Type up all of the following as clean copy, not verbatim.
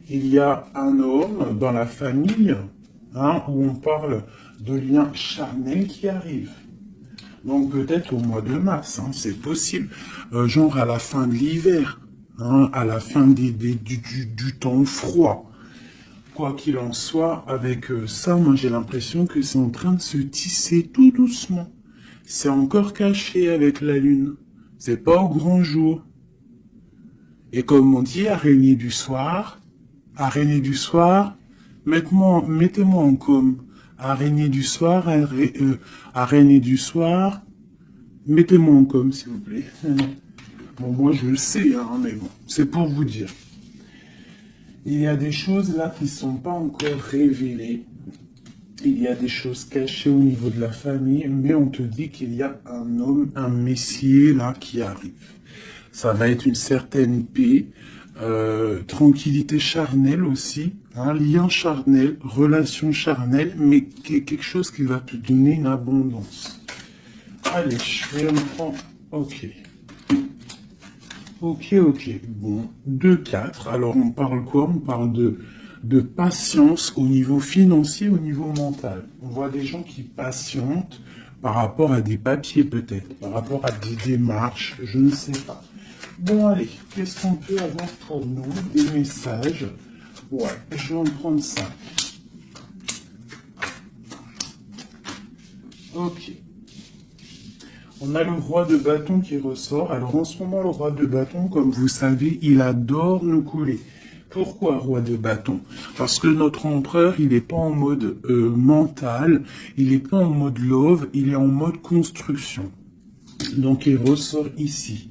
il y a un homme dans la famille, hein, où on parle de liens charnels qui arrivent. Donc peut-être au mois de mars, hein, c'est possible. Genre à la fin de l'hiver, hein, à la fin du temps froid. Quoi qu'il en soit, avec ça, moi j'ai l'impression que c'est en train de se tisser tout doucement. C'est encore caché avec la lune. C'est pas au grand jour. Et comme on dit, araignée du soir, mettez-moi en com. Araignée du soir, araignée du soir, mettez-moi en com, s'il vous plaît. Bon, moi je le sais, hein, mais bon, c'est pour vous dire. Il y a des choses là qui ne sont pas encore révélées. Il y a des choses cachées au niveau de la famille, mais on te dit qu'il y a un homme, un messier là qui arrive. Ça va être une certaine paix, tranquillité charnelle aussi, un lien charnel, relation charnelle, mais quelque chose qui va te donner une abondance. Allez, je vais me prendre... Ok. Ok. Bon, 2-4. Alors, on parle quoi? On parle de patience au niveau financier, au niveau mental. On voit des gens qui patientent par rapport à des papiers peut-être, par rapport à des démarches, je ne sais pas. Bon, allez, qu'est-ce qu'on peut avoir pour nous? Des messages. Ouais, je vais en prendre ça. Ok. On a le roi de bâton qui ressort. Alors en ce moment, le roi de bâton, comme vous savez, il adore nous couler. Pourquoi roi de bâton? Parce que notre empereur, il n'est pas en mode mental, il n'est pas en mode love, il est en mode construction. Donc il ressort ici.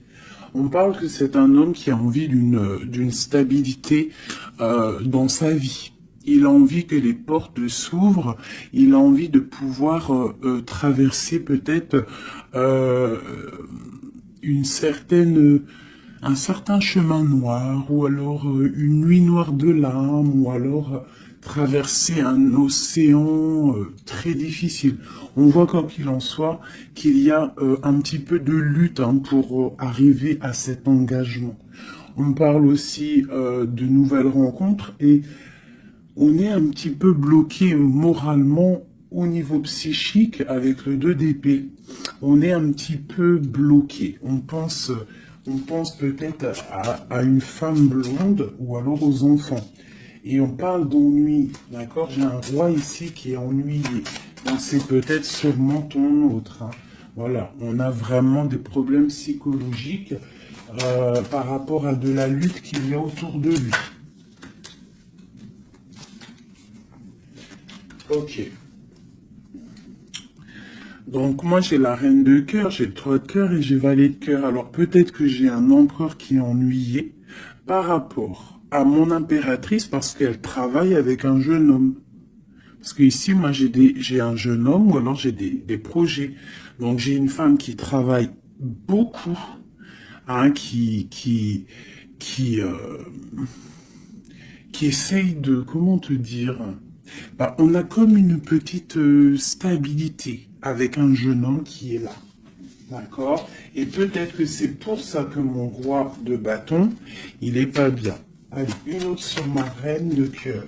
On parle que c'est un homme qui a envie d'une stabilité dans sa vie. Il a envie que les portes s'ouvrent, il a envie de pouvoir traverser peut-être une certaine, un certain chemin noir, ou alors une nuit noire de larmes, ou alors traverser un océan très difficile. On voit quoi qu'il en soit qu'il y a un petit peu de lutte hein, pour arriver à cet engagement. On parle aussi de nouvelles rencontres et on est un petit peu bloqué moralement au niveau psychique avec le 2 d'épée. On est un petit peu bloqué. On pense peut-être à une femme blonde ou alors aux enfants. Et on parle d'ennui, d'accord? J'ai un roi ici qui est ennuyé. Donc c'est peut-être sûrement ton autre. Hein. Voilà, on a vraiment des problèmes psychologiques par rapport à de la lutte qu'il y a autour de lui. Ok. Donc moi j'ai la reine de cœur, j'ai le 3 de cœur et j'ai valet de cœur. Alors peut-être que j'ai un empereur qui est ennuyé par rapport à mon impératrice parce qu'elle travaille avec un jeune homme. Parce que ici moi j'ai un jeune homme ou alors j'ai des projets. Donc j'ai une femme qui travaille beaucoup, hein, qui, qui essaye de, comment te dire, bah, on a comme une petite stabilité avec un jeune homme qui est là. D'accord? Et peut-être que c'est pour ça que mon roi de bâton, il est pas bien. Allez, une autre sur ma reine de cœur.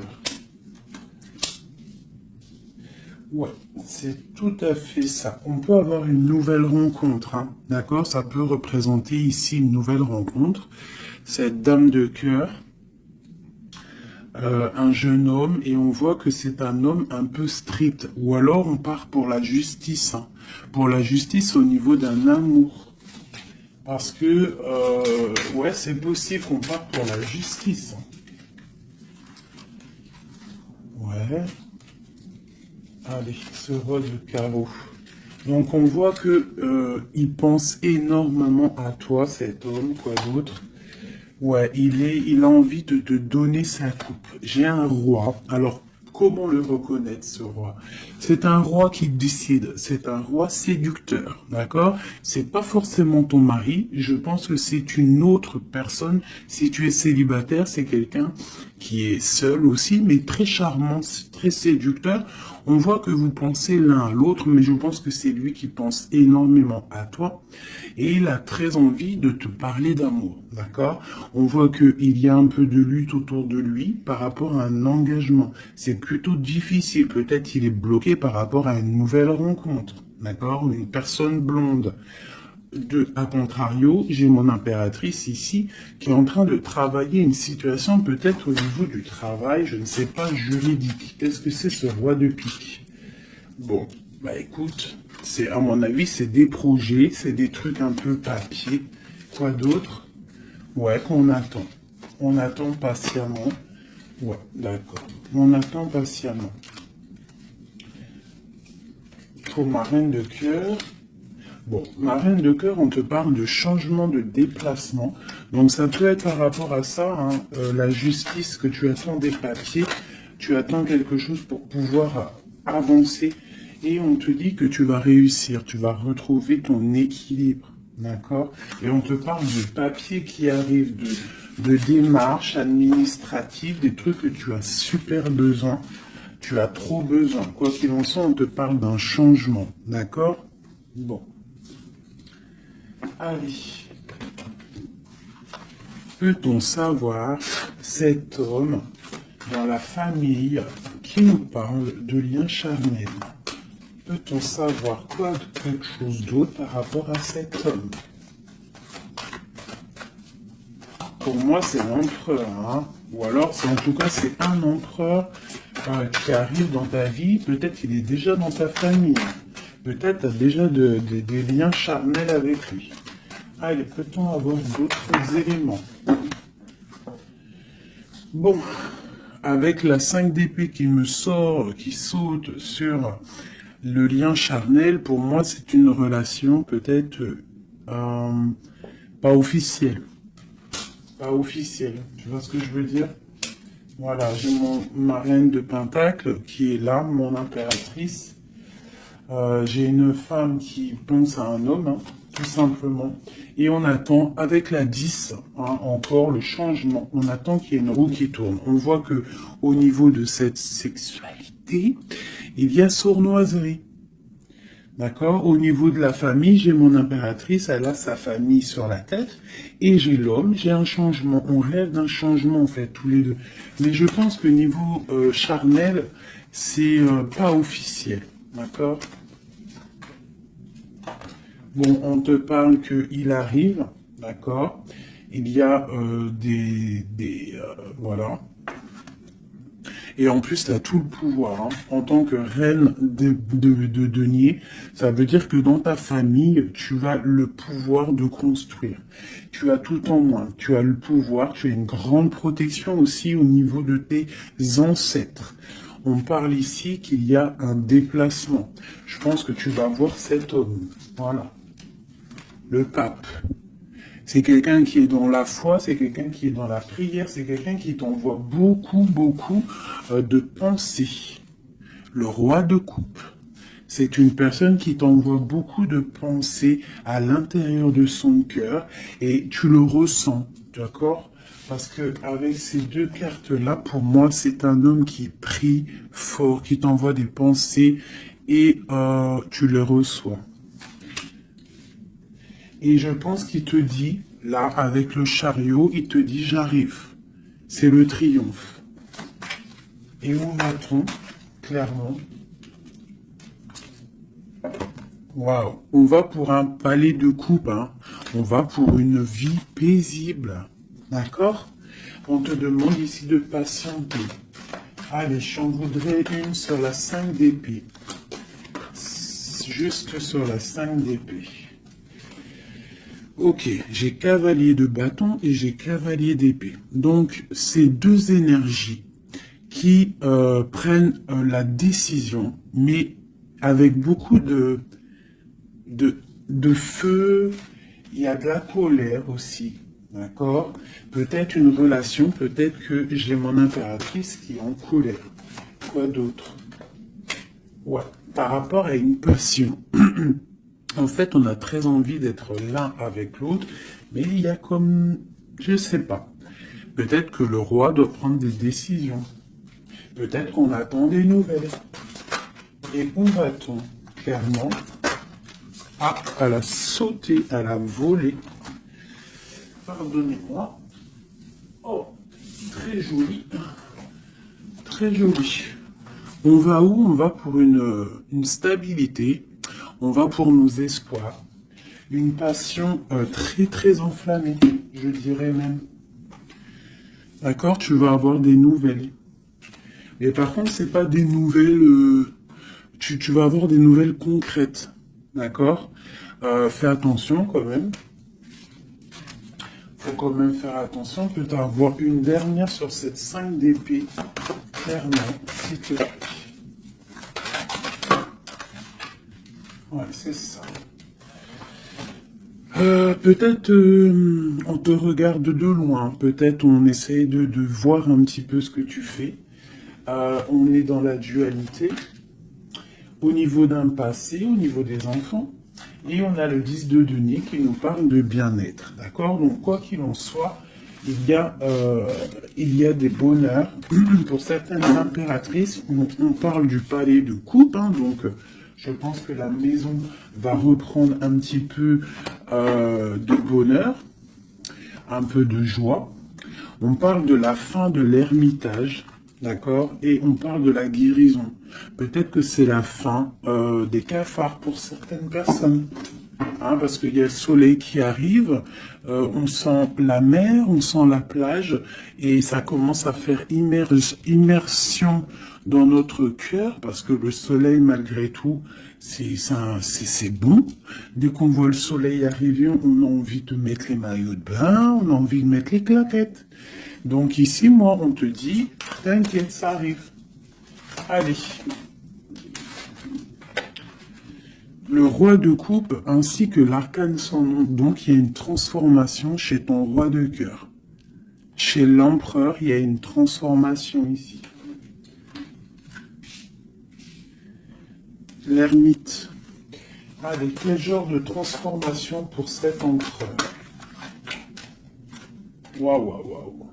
Ouais, c'est tout à fait ça. On peut avoir une nouvelle rencontre, hein, d'accord? Ça peut représenter ici une nouvelle rencontre. Cette dame de cœur, un jeune homme, et on voit que c'est un homme un peu strict. Ou alors on part pour la justice, hein, pour la justice au niveau d'un amour. Parce que, ouais, c'est possible qu'on parte pour la justice. Ouais. Allez, ce roi de carreau. Donc on voit que il pense énormément à toi, cet homme, quoi d'autre. Ouais, il a envie de te donner sa coupe. J'ai un roi. Alors, comment le reconnaître, ce roi? C'est un roi qui décide. C'est un roi séducteur, d'accord? C'est pas forcément ton mari. Je pense que c'est une autre personne. Si tu es célibataire, c'est quelqu'un qui est seul aussi, mais très charmant, très séducteur. On voit que vous pensez l'un à l'autre, mais je pense que c'est lui qui pense énormément à toi. Et il a très envie de te parler d'amour, d'accord? On voit qu'il y a un peu de lutte autour de lui par rapport à un engagement. C'est plutôt difficile. Peut-être il est bloqué par rapport à une nouvelle rencontre, d'accord? Une personne blonde. À contrario, j'ai mon impératrice ici qui est en train de travailler une situation peut-être au niveau du travail, je ne sais pas, juridique. Qu'est-ce que c'est ce roi de pique? Bon, bah écoute, c'est à mon avis, c'est des projets, c'est des trucs un peu papier. Quoi d'autre? Ouais, qu'on attend. On attend patiemment. Ouais, d'accord. On attend patiemment. Pour ma reine de cœur. Bon, ma reine de cœur, on te parle de changement de déplacement. Donc ça peut être par rapport à ça, hein, la justice, que tu attends des papiers, tu attends quelque chose pour pouvoir avancer. Et on te dit que tu vas réussir, tu vas retrouver ton équilibre. D'accord? Et on te parle de papiers qui arrivent, de démarches administratives, des trucs que tu as super besoin. Tu as trop besoin. Quoi qu'il en soit, on te parle d'un changement. D'accord? Bon. Allez. Peut-on savoir cet homme dans la famille qui nous parle de liens charnels? Peut-on savoir quelque chose d'autre par rapport à cet homme? Pour moi, c'est l'empereur, hein? Ou alors, en tout cas, c'est un empereur qui arrive dans ta vie. Peut-être qu'il est déjà dans ta famille. Peut-être tu as déjà des liens charnels avec lui. Allez, peut-on avoir d'autres éléments? Bon, avec la 5 d'épée qui me sort, qui saute sur le lien charnel, pour moi, c'est une relation peut-être pas officielle. Pas officielle, tu vois ce que je veux dire? Voilà, j'ai ma reine de pentacle qui est là, mon impératrice. J'ai une femme qui pense à un homme, hein, tout simplement. Et on attend, avec la 10, hein, encore le changement. On attend qu'il y ait une roue qui tourne. On voit que au niveau de cette sexualité, il y a sournoiserie. D'accord? Au niveau de la famille, j'ai mon impératrice, elle a sa famille sur la tête. Et j'ai l'homme, j'ai un changement. On rêve d'un changement, en fait, tous les deux. Mais je pense que niveau charnel, c'est pas officiel. D'accord? Bon, on te parle qu'il arrive, d'accord? Il y a voilà. Et en plus, tu as tout le pouvoir. Hein. En tant que reine de denier, ça veut dire que dans ta famille, tu as le pouvoir de construire. Tu as tout en main. Tu as le pouvoir. Tu as une grande protection aussi au niveau de tes ancêtres. On parle ici qu'il y a un déplacement. Je pense que tu vas voir cet homme. Voilà. Le pape. C'est quelqu'un qui est dans la foi, c'est quelqu'un qui est dans la prière, c'est quelqu'un qui t'envoie beaucoup de pensées. Le roi de coupe. C'est une personne qui t'envoie beaucoup de pensées à l'intérieur de son cœur et tu le ressens, d'accord? Parce que avec ces deux cartes-là, pour moi, c'est un homme qui prie fort, qui t'envoie des pensées et tu les reçois. Et je pense qu'il te dit, là, avec le chariot, il te dit, j'arrive. C'est le triomphe. Et où va-t-on, clairement? Waouh, on va pour un palais de coupe, hein. On va pour une vie paisible. D'accord? On te demande ici de patienter. Allez, j'en voudrais une sur la 5 d'épée. Juste sur la 5 d'épée. Ok, j'ai cavalier de bâton et j'ai cavalier d'épée. Donc, c'est deux énergies qui prennent la décision, mais avec beaucoup de feu, il y a de la colère aussi, d'accord? Peut-être une relation, peut-être que j'ai mon impératrice qui est en colère. Quoi d'autre? Ouais, par rapport à une passion. En fait, on a très envie d'être l'un avec l'autre, mais il y a comme, je sais pas. Peut-être que le roi doit prendre des décisions. Peut-être qu'on attend des nouvelles. Et où va-t-on? Clairement. Ah, elle a sauté, elle a volé. Pardonnez-moi. Oh, très joli. Très joli. On va où? On va pour une stabilité. On va pour nos espoirs. Une passion très très enflammée, je dirais même. D'accord? Tu vas avoir des nouvelles. Mais par contre, c'est pas des nouvelles... tu vas avoir des nouvelles concrètes. D'accord? Fais attention quand même. Faut quand même faire attention. Peut-être avoir une dernière sur cette 5 d'épée. Clairement, s'il te plaît. Ouais, c'est ça. Peut-être on te regarde de loin. Peut-être on essaye de voir un petit peu ce que tu fais. On est dans la dualité. Au niveau d'un passé, au niveau des enfants. Et on a le 10 de denier qui nous parle de bien-être. D'accord? Donc, quoi qu'il en soit, il y a des bonheurs. Pour certaines impératrices, on parle du palais de coupe. Hein, donc, je pense que la maison va reprendre un petit peu de bonheur, un peu de joie. On parle de la fin de l'ermitage. D'accord? Et on parle de la guérison. Peut-être que c'est la fin des cafards pour certaines personnes. Hein, parce qu'il y a le soleil qui arrive, on sent la mer, on sent la plage, et ça commence à faire immersion dans notre cœur, parce que le soleil, malgré tout, c'est bon. Dès qu'on voit le soleil arriver, on a envie de mettre les maillots de bain, on a envie de mettre les claquettes. Donc ici, moi, on te dit, t'inquiète, ça arrive. Allez. Le roi de coupe ainsi que l'arcane sans nom. Donc, il y a une transformation chez ton roi de cœur. Chez l'empereur, il y a une transformation ici. L'ermite. Allez, quel genre de transformation pour cet empereur? Waouh, waouh, waouh.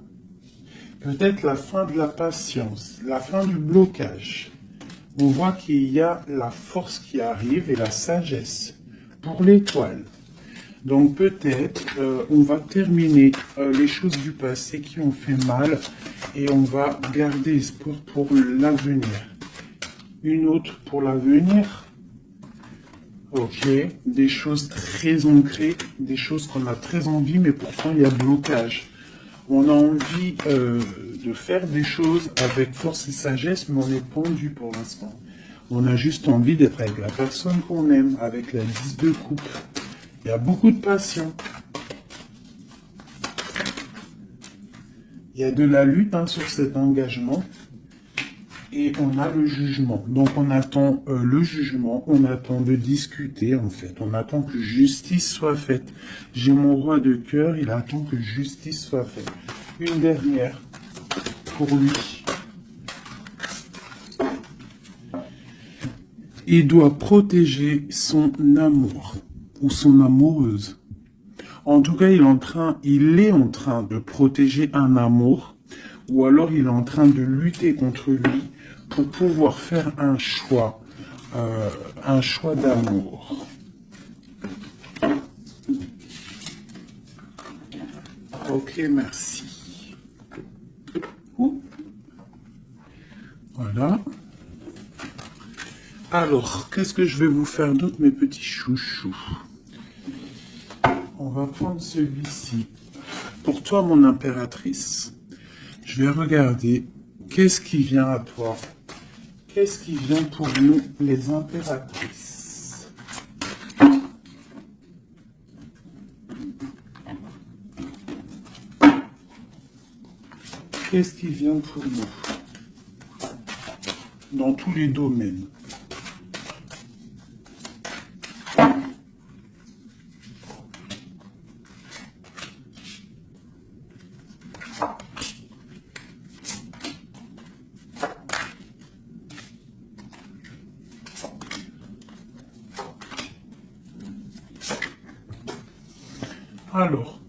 Peut-être la fin de la patience, la fin du blocage. On voit qu'il y a la force qui arrive et la sagesse pour l'étoile. Donc peut-être on va terminer les choses du passé qui ont fait mal et on va garder espoir pour l'avenir. Une autre pour l'avenir. Ok, des choses très ancrées, des choses qu'on a très envie, mais pourtant il y a blocage. On a envie de faire des choses avec force et sagesse, mais on est pendu pour l'instant. On a juste envie d'être avec la personne qu'on aime, avec la 10 de coupe. Il y a beaucoup de passion. Il y a de la lutte sur cet engagement. Et on a le jugement. Donc on attend le jugement, on attend de discuter en fait. On attend que justice soit faite. J'ai mon roi de cœur, il attend que justice soit faite. Une dernière pour lui. Il doit protéger son amour ou son amoureuse. En tout cas, il est en train de protéger un amour ou alors il est en train de lutter contre lui pour pouvoir faire un choix d'amour. Ok, merci. Ouh. Voilà. Alors, qu'est-ce que je vais vous faire d'autre, mes petits chouchous? On va prendre celui-ci. Pour toi, mon impératrice, je vais regarder qu'est-ce qui vient à toi. Qu'est-ce qui vient pour nous, les impératrices? Qu'est-ce qui vient pour nous? Dans tous les domaines. Alors,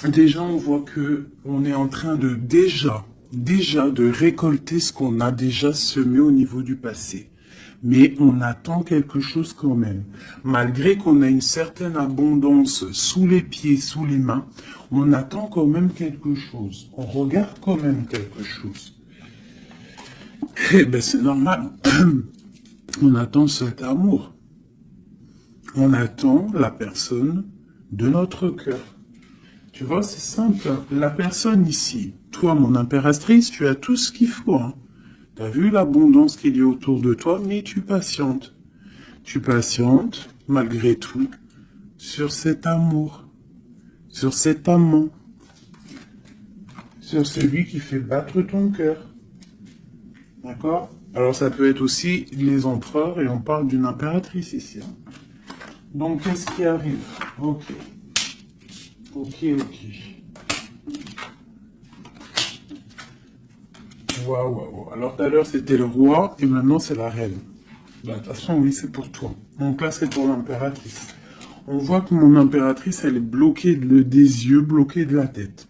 déjà, on voit que on est en train de déjà de récolter ce qu'on a déjà semé au niveau du passé. Mais on attend quelque chose quand même. Malgré qu'on a une certaine abondance sous les pieds, sous les mains, on attend quand même quelque chose. On regarde quand même quelque chose. Eh ben, c'est normal. On attend cet amour. On attend la personne de notre cœur. Tu vois, c'est simple. La personne ici, toi, mon impératrice, tu as tout ce qu'il faut. Hein. Tu as vu l'abondance qu'il y a autour de toi, mais tu patientes. Tu patientes, malgré tout, sur cet amour, sur cet amant, sur celui qui fait battre ton cœur. D'accord? Alors ça peut être aussi les empereurs, et on parle d'une impératrice ici. Hein. Donc, qu'est-ce qui arrive? Ok. Ok. Waouh. Alors, tout à l'heure, c'était le roi, et maintenant, c'est la reine. Bah, de toute façon, oui, c'est pour toi. Donc là, c'est pour l'impératrice. On voit que mon impératrice, elle est bloquée des yeux, bloquée de la tête.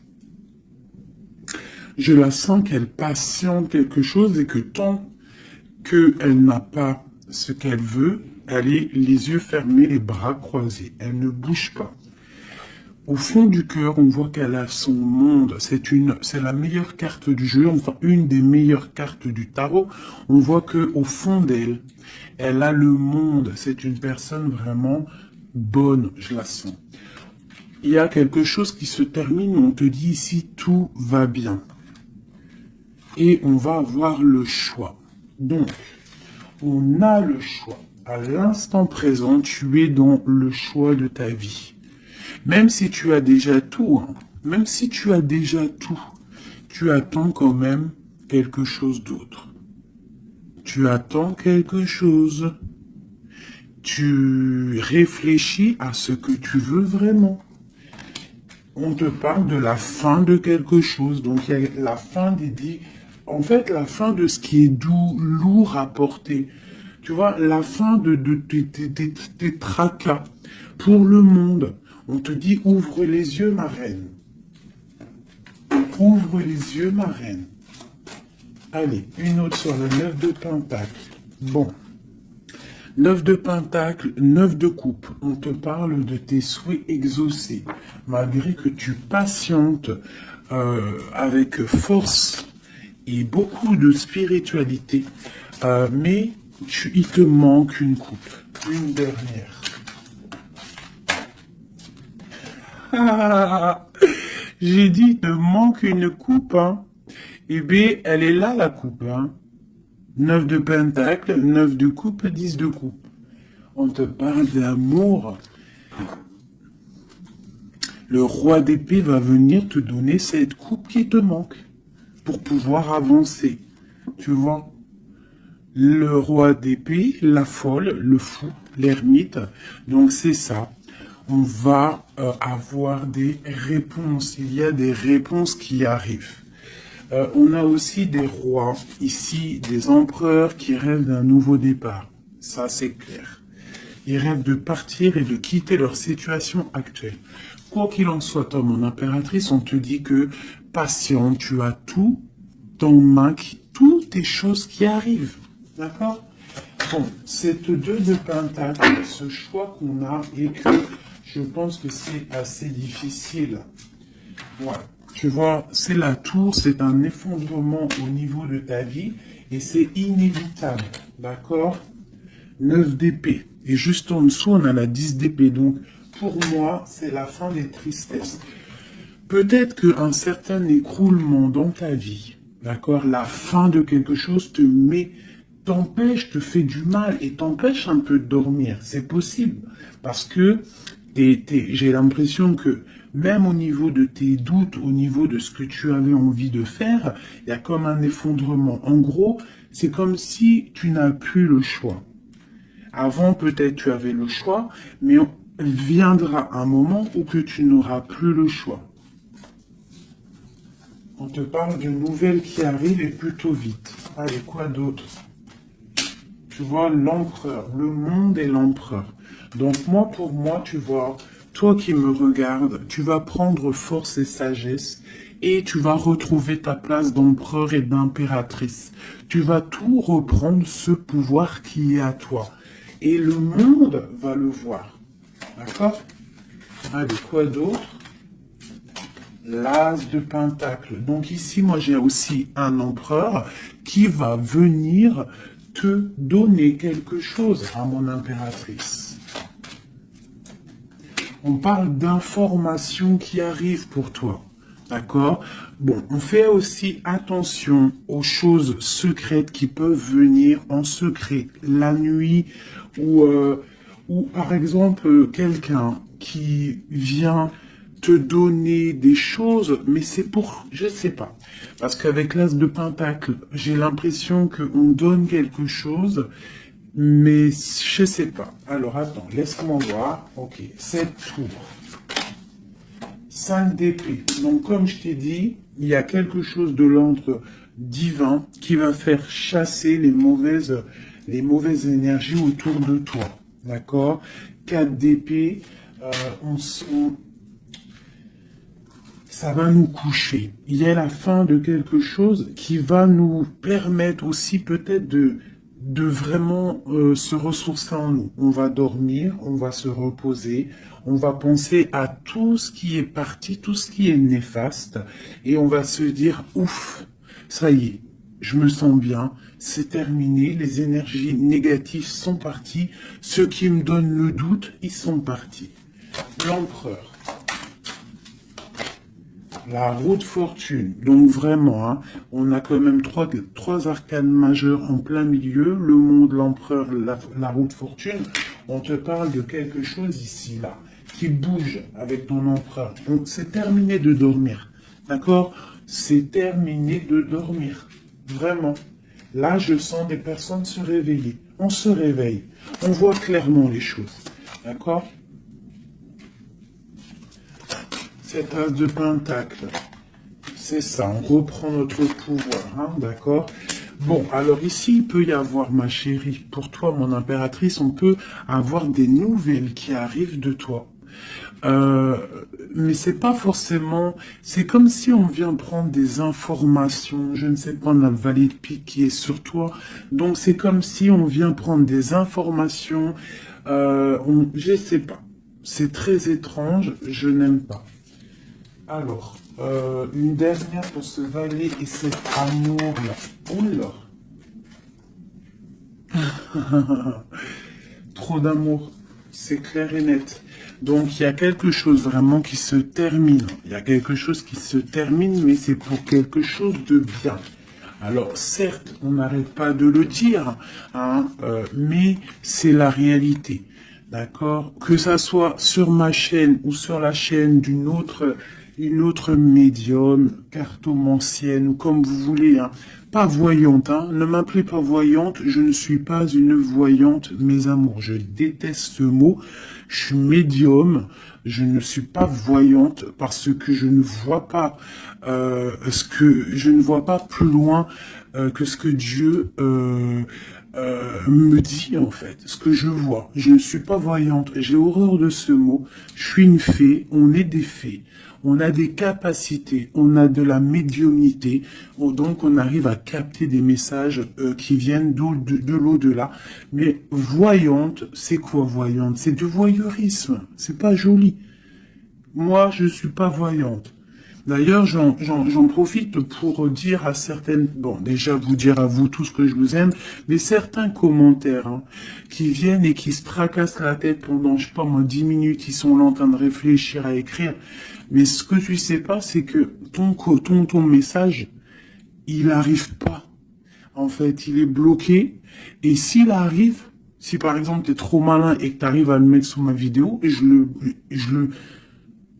Je la sens qu'elle patiente quelque chose et que tant qu'elle n'a pas ce qu'elle veut, elle est les yeux fermés, les bras croisés. Elle ne bouge pas. Au fond du cœur, on voit qu'elle a son monde. C'est la meilleure carte du jeu, enfin une des meilleures cartes du tarot. On voit que au fond d'elle, elle a le monde. C'est une personne vraiment bonne, je la sens. Il y a quelque chose qui se termine, on te dit ici tout va bien. Et on va avoir le choix. Donc, on a le choix. À l'instant présent, tu es dans le choix de ta vie. Même si tu as déjà tout, hein, même si tu as déjà tout, tu attends quand même quelque chose d'autre. Tu attends quelque chose. Tu réfléchis à ce que tu veux vraiment. On te parle de la fin de quelque chose. Donc, il y a la fin en fait, la fin de ce qui est doux, lourd à porter. Tu vois, la fin de tes tracas pour le monde. On te dit, ouvre les yeux, ma reine. Ouvre les yeux, ma reine. Allez, une autre sur le 9 de Pentacle. Bon. 9 de Pentacle, 9 de coupe. On te parle de tes souhaits exaucés. Malgré que tu patientes avec force et beaucoup de spiritualité. Mais il te manque une coupe. Une dernière. Ah, j'ai dit, il te manque une coupe. Hein. Eh bien, elle est là, la coupe. Hein. 9 de Pentacle, 9 de coupe, 10 de coupe. On te parle d'amour. Le roi d'épée va venir te donner cette coupe qui te manque pour pouvoir avancer. Tu vois? Le roi d'épée, la folle, le fou, l'ermite. Donc c'est ça. On va avoir des réponses. Il y a des réponses qui arrivent. On a aussi des rois, ici, des empereurs qui rêvent d'un nouveau départ. Ça, c'est clair. Ils rêvent de partir et de quitter leur situation actuelle. Quoi qu'il en soit, toi, mon impératrice, on te dit que patient, tu as tout en main, toutes tes choses qui arrivent. D'accord? Bon, cette 2 de Pentacle, ce choix qu'on a et que je pense que c'est assez difficile. Voilà. Tu vois, c'est la tour, c'est un effondrement au niveau de ta vie et c'est inévitable. D'accord? 9 d'épée. Et juste en dessous, on a la 10 d'épée. Donc, pour moi, c'est la fin des tristesses. Peut-être qu'un certain écroulement dans ta vie, d'accord, la fin de quelque chose t'empêche, te fait du mal et t'empêche un peu de dormir. C'est possible. Parce que j'ai l'impression que même au niveau de tes doutes, au niveau de ce que tu avais envie de faire, il y a comme un effondrement. En gros, c'est comme si tu n'as plus le choix. Avant, peut-être tu avais le choix, mais viendra un moment où que tu n'auras plus le choix. On te parle de nouvelles qui arrivent et plutôt vite. Allez, quoi d'autre? Tu vois, l'empereur, le monde et l'empereur. Donc moi, pour moi, tu vois, toi qui me regardes, tu vas prendre force et sagesse et tu vas retrouver ta place d'empereur et d'impératrice. Tu vas tout reprendre ce pouvoir qui est à toi. Et le monde va le voir. D'accord? Allez, quoi d'autre? L'as de pentacle. Donc ici, moi, j'ai aussi un empereur qui va venir te donner quelque chose à mon impératrice. On parle d'informations qui arrivent pour toi. D'accord? Bon, on fait aussi attention aux choses secrètes qui peuvent venir en secret la nuit ou par exemple quelqu'un qui vient te donner des choses, mais c'est pour, je sais pas. Parce qu'avec l'as de pentacle, j'ai l'impression qu'on donne quelque chose, mais je sais pas. Alors attends, laisse-moi voir. Ok, 7 tours. 5 d'épée. Donc comme je t'ai dit, il y a quelque chose de l'ordre divin qui va faire chasser les mauvaises énergies autour de toi. D'accord? 4 d'épée, ça va nous coucher. Il y a la fin de quelque chose qui va nous permettre aussi peut-être de vraiment se ressourcer en nous. On va dormir, on va se reposer, on va penser à tout ce qui est parti, tout ce qui est néfaste, et on va se dire, ouf, ça y est, je me sens bien, c'est terminé, les énergies négatives sont parties, ceux qui me donnent le doute, ils sont partis. L'empereur. La roue de fortune. Donc vraiment, hein, on a quand même trois arcanes majeures en plein milieu. Le monde, l'empereur, la roue de fortune. On te parle de quelque chose ici, là, qui bouge avec ton empereur. Donc c'est terminé de dormir. D'accord? C'est terminé de dormir. Vraiment. Là, je sens des personnes se réveiller. On se réveille. On voit clairement les choses. D'accord? Cet as de pentacle, c'est ça, on reprend notre pouvoir, hein, d'accord? Bon, alors ici, il peut y avoir, ma chérie, pour toi, mon impératrice, on peut avoir des nouvelles qui arrivent de toi. Mais c'est pas forcément, c'est comme si on vient prendre des informations, je ne sais pas, la vallée de pique qui est sur toi, donc c'est comme si on vient prendre des informations, je sais pas, c'est très étrange, je n'aime pas. Alors, une dernière pour ce valet et cet amour-là. Oula. Trop d'amour, c'est clair et net. Donc, il y a quelque chose vraiment qui se termine. Il y a quelque chose qui se termine, mais c'est pour quelque chose de bien. Alors, certes, on n'arrête pas de le dire, hein, mais c'est la réalité. D'accord? Que ça soit sur ma chaîne ou sur la chaîne une autre médium, cartomancienne, ou comme vous voulez, hein. Pas voyante, hein. Ne m'appelez pas voyante, je ne suis pas une voyante, mes amours. Je déteste ce mot. Je suis médium, je ne suis pas voyante parce que je ne vois pas je ne vois pas plus loin que ce que Dieu me dit en fait, ce que je vois. Je ne suis pas voyante, j'ai horreur de ce mot. Je suis une fée, on est des fées. On a des capacités, on a de la médiumnité, donc on arrive à capter des messages qui viennent de l'au-delà. Mais voyante, c'est quoi voyante? C'est du voyeurisme, c'est pas joli. Moi, je suis pas voyante. D'ailleurs, j'en profite pour dire à certaines, bon, déjà vous dire à vous tous que je vous aime, mais certains commentaires hein, qui viennent et qui se tracassent la tête pendant, je sais pas moi, 10 minutes, ils sont là en train de réfléchir à écrire. Mais ce que tu sais pas, c'est que ton message, il arrive pas. En fait, il est bloqué. Et s'il arrive, si par exemple tu es trop malin et que tu arrives à le mettre sur ma vidéo,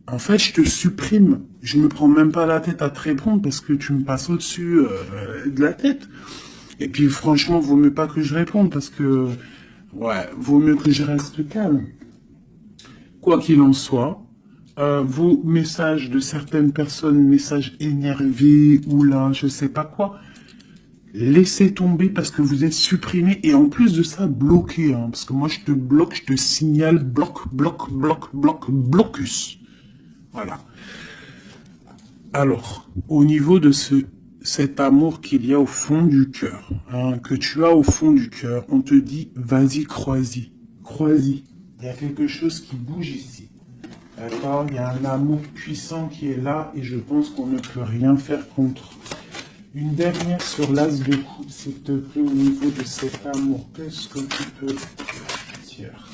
en fait, je te supprime. Je me prends même pas la tête à te répondre parce que tu me passes au-dessus de la tête. Et puis, franchement, vaut mieux pas que je réponde parce que, ouais, vaut mieux que je reste calme. Quoi qu'il en soit, vos messages de certaines personnes, messages énervés ou là, je sais pas quoi, laissez tomber parce que vous êtes supprimé et en plus de ça, bloqué. Hein, parce que moi, je te bloque, je te signale blocus. Voilà. Alors, au niveau de cet amour qu'il y a au fond du cœur, hein, que tu as au fond du cœur, on te dit, vas-y, crois-y. Crois-y. Il y a quelque chose qui bouge ici. D'accord? Il y a un amour puissant qui est là et je pense qu'on ne peut rien faire contre. Une dernière sur l'as de coupe, s'il te plaît, au niveau de cet amour. Qu'est-ce que tu peux dire?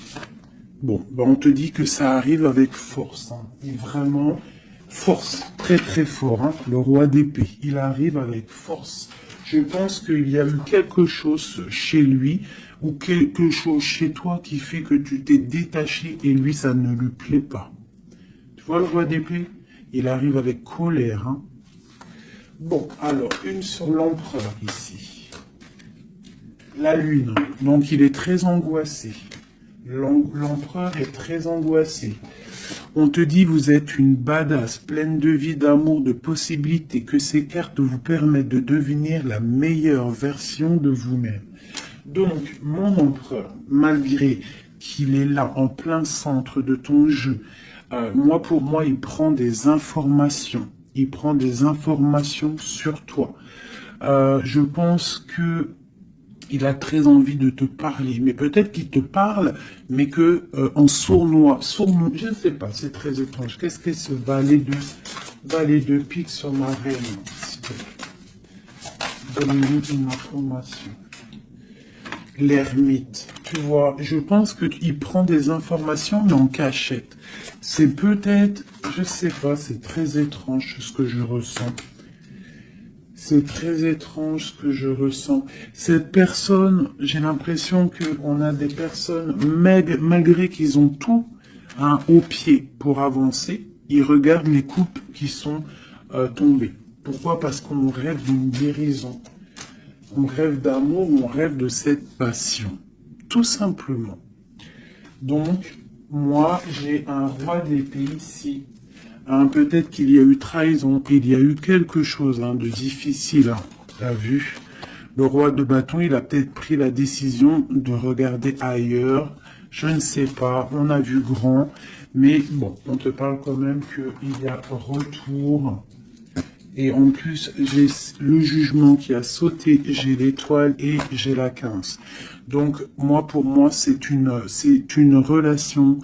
Bon, ben on te dit que ça arrive avec force. Hein. Et vraiment, force. Très très fort. Hein. Le roi d'épée, il arrive avec force. Je pense qu'il y a eu quelque chose chez lui ou quelque chose chez toi qui fait que tu t'es détaché et lui, ça ne lui plaît pas. Tu vois le roi d'épée? Il arrive avec colère. Hein. Bon, alors, une sur l'empereur ici. La lune. Donc, il est très angoissé. L'empereur est très angoissé. On te dit, vous êtes une badass, pleine de vie, d'amour, de possibilités, que ces cartes vous permettent de devenir la meilleure version de vous-même. Donc, mon empereur, malgré qu'il est là, en plein centre de ton jeu, pour moi, il prend des informations. Il prend des informations sur toi. Je pense que il a très envie de te parler, mais peut-être qu'il te parle, mais que en sournois, je ne sais pas, c'est très étrange. Qu'est-ce que ce valet de pique sur ma reine? Donne-nous une information. L'ermite, tu vois, je pense qu'il prend des informations, mais en cachette. C'est peut-être, je sais pas, c'est très étrange ce que je ressens. C'est très étrange ce que je ressens. Cette personne, j'ai l'impression qu'on a des personnes, malgré qu'ils ont tout au pied pour avancer, ils regardent les coupes qui sont tombées. Pourquoi? Parce qu'on rêve d'une guérison. On rêve d'amour, on rêve de cette passion. Tout simplement. Donc, moi, j'ai un roi d'épée ici. Peut-être qu'il y a eu trahison, il y a eu quelque chose de difficile. T'as vu? Le roi de bâton, il a peut-être pris la décision de regarder ailleurs. Je ne sais pas, on a vu grand. Mais bon, on te parle quand même qu'il y a retour. Et en plus, j'ai le jugement qui a sauté, j'ai l'étoile et j'ai la 15. Donc, pour moi, c'est une relation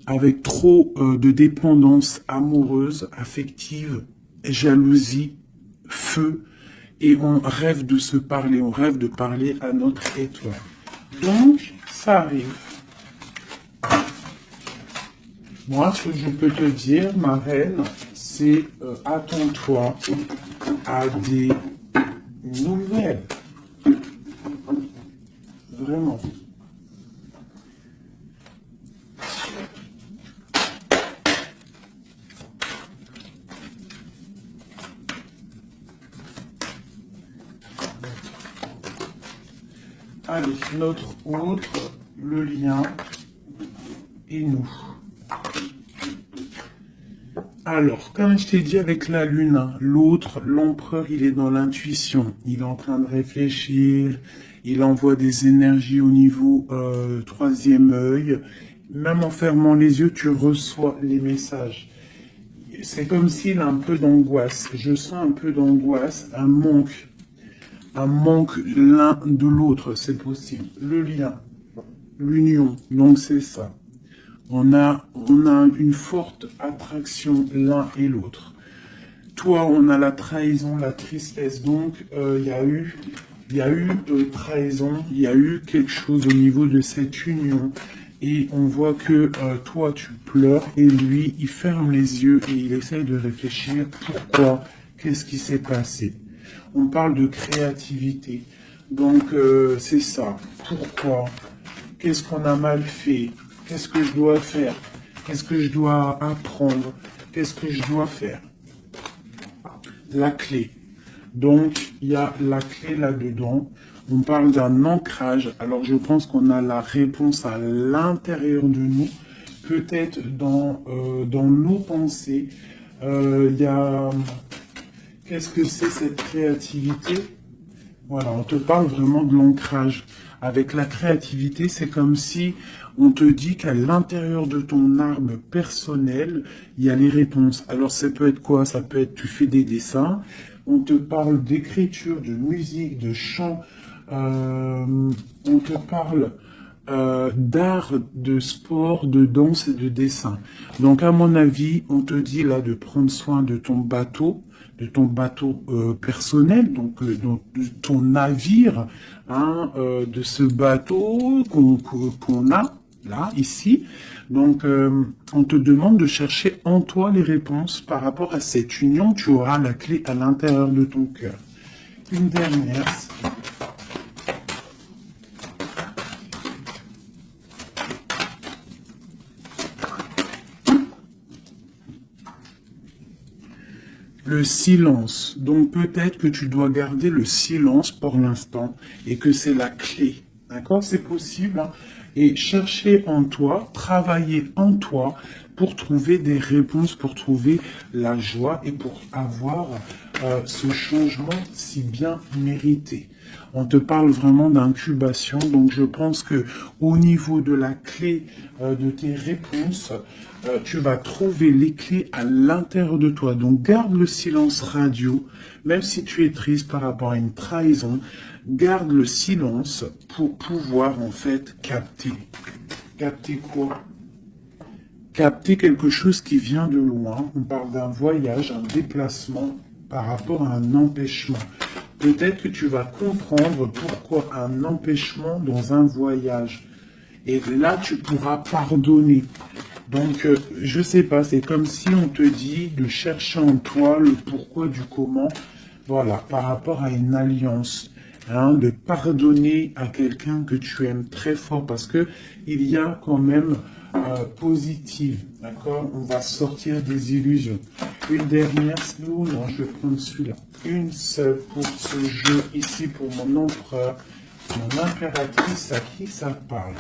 avec trop de dépendance amoureuse, affective, jalousie, feu, et on rêve de se parler, on rêve de parler à notre étoile. Donc, ça arrive. Moi, ce que je peux te dire, ma reine, c'est attends-toi à des nouvelles. Vraiment. Allez, notre autre, le lien et nous. Alors, comme je t'ai dit avec la lune, l'autre, l'empereur, il est dans l'intuition. Il est en train de réfléchir, il envoie des énergies au niveau troisième œil. Même en fermant les yeux, tu reçois les messages. C'est comme s'il a un peu d'angoisse. Je sens un peu d'angoisse, un manque l'un de l'autre, c'est possible. Le lien, l'union, donc c'est ça. On a une forte attraction l'un et l'autre. Toi, on a la trahison, la tristesse, donc il y a eu trahison, il y a eu quelque chose au niveau de cette union. Et on voit que toi, tu pleures et lui, il ferme les yeux et il essaye de réfléchir. Pourquoi? Qu'est-ce qui s'est passé? On parle de créativité. Donc, c'est ça. Pourquoi? Qu'est-ce qu'on a mal fait? Qu'est-ce que je dois faire? Qu'est-ce que je dois apprendre? Qu'est-ce que je dois faire? La clé. Donc, il y a la clé là-dedans. On parle d'un ancrage. Alors, je pense qu'on a la réponse à l'intérieur de nous. Peut-être dans nos pensées. Il y a... Qu'est-ce que c'est cette créativité? Voilà, on te parle vraiment de l'ancrage. Avec la créativité, c'est comme si on te dit qu'à l'intérieur de ton arbre personnel, il y a les réponses. Alors ça peut être quoi? Ça peut être tu fais des dessins, on te parle d'écriture, de musique, de chant, on te parle d'art, de sport, de danse et de dessin. Donc à mon avis, on te dit là de prendre soin de ton bateau personnel, donc de ton navire, hein, de ce bateau qu'on a là, ici. Donc on te demande de chercher en toi les réponses par rapport à cette union. Tu auras la clé à l'intérieur de ton cœur. Une dernière. Le silence. Donc peut-être que tu dois garder le silence pour l'instant et que c'est la clé. D'accord? C'est possible, hein? Et chercher en toi, travailler en toi pour trouver des réponses, pour trouver la joie et pour avoir ce changement si bien mérité. On te parle vraiment d'incubation, donc je pense que au niveau de la clé de tes réponses, tu vas trouver les clés à l'intérieur de toi. Donc garde le silence radio, même si tu es triste par rapport à une trahison, garde le silence pour pouvoir en fait capter. Capter quoi? Capter quelque chose qui vient de loin. On parle d'un voyage, un déplacement par rapport à un empêchement. Peut-être que tu vas comprendre pourquoi un empêchement dans un voyage. Et là, tu pourras pardonner. Donc, je sais pas, c'est comme si on te dit de chercher en toi le pourquoi du comment, voilà, par rapport à une alliance, hein, de pardonner à quelqu'un que tu aimes très fort, parce que il y a quand même positive, d'accord? On va sortir des illusions. Une dernière, non, je vais prendre celui-là. Une seule pour ce jeu ici, pour mon empereur, mon impératrice, à qui ça parle?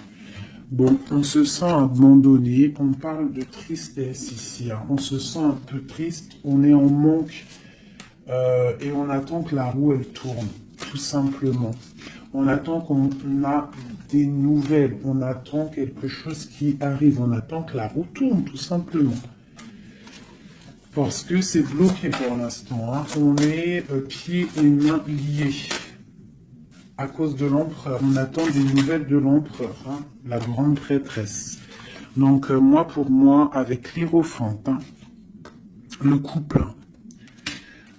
Bon, on se sent abandonné, on parle de tristesse ici, hein. On se sent un peu triste, on est en manque et on attend que la roue elle tourne, tout simplement. On attend qu'on a des nouvelles, on attend quelque chose qui arrive, on attend que la roue tourne, tout simplement. Parce que c'est bloqué pour l'instant, hein. On est pieds et mains liés. À cause de l'empereur, on attend des nouvelles de l'empereur, hein, la grande prêtresse. Donc moi, pour moi, avec l'Hiérophante, hein, le couple.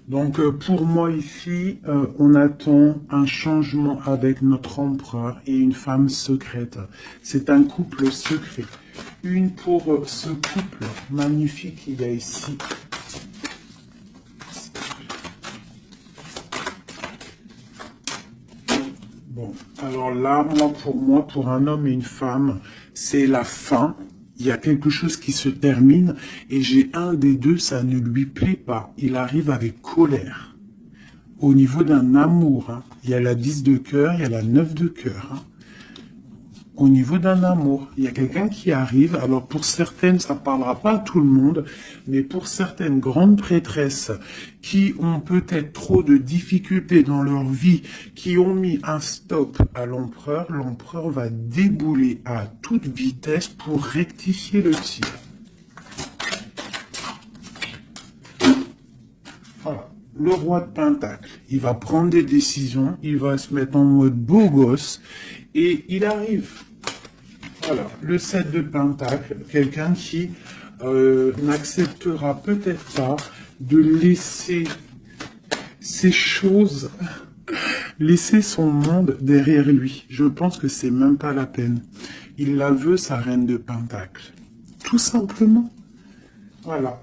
Donc pour moi ici, on attend un changement avec notre empereur et une femme secrète. C'est un couple secret. Une pour ce couple magnifique qu'il y a ici. Bon, alors là, moi, pour un homme et une femme, c'est la fin. Il y a quelque chose qui se termine et j'ai un des deux, ça ne lui plaît pas. Il arrive avec colère. Au niveau d'un amour, hein, il y a la 10 de cœur, il y a la 9 de cœur. Hein. Au niveau d'un amour, il y a quelqu'un qui arrive. Alors pour certaines, ça ne parlera pas à tout le monde, mais pour certaines grandes prêtresses qui ont peut-être trop de difficultés dans leur vie, qui ont mis un stop à l'empereur, l'empereur va débouler à toute vitesse pour rectifier le tir. Voilà. Le roi de Pentacle, il va prendre des décisions, il va se mettre en mode beau gosse, et il arrive. Voilà, le 7 de Pentacle, quelqu'un qui n'acceptera peut-être pas de laisser ces choses, laisser son monde derrière lui. Je pense que c'est même pas la peine. Il la veut, sa reine de Pentacle. Tout simplement. Voilà.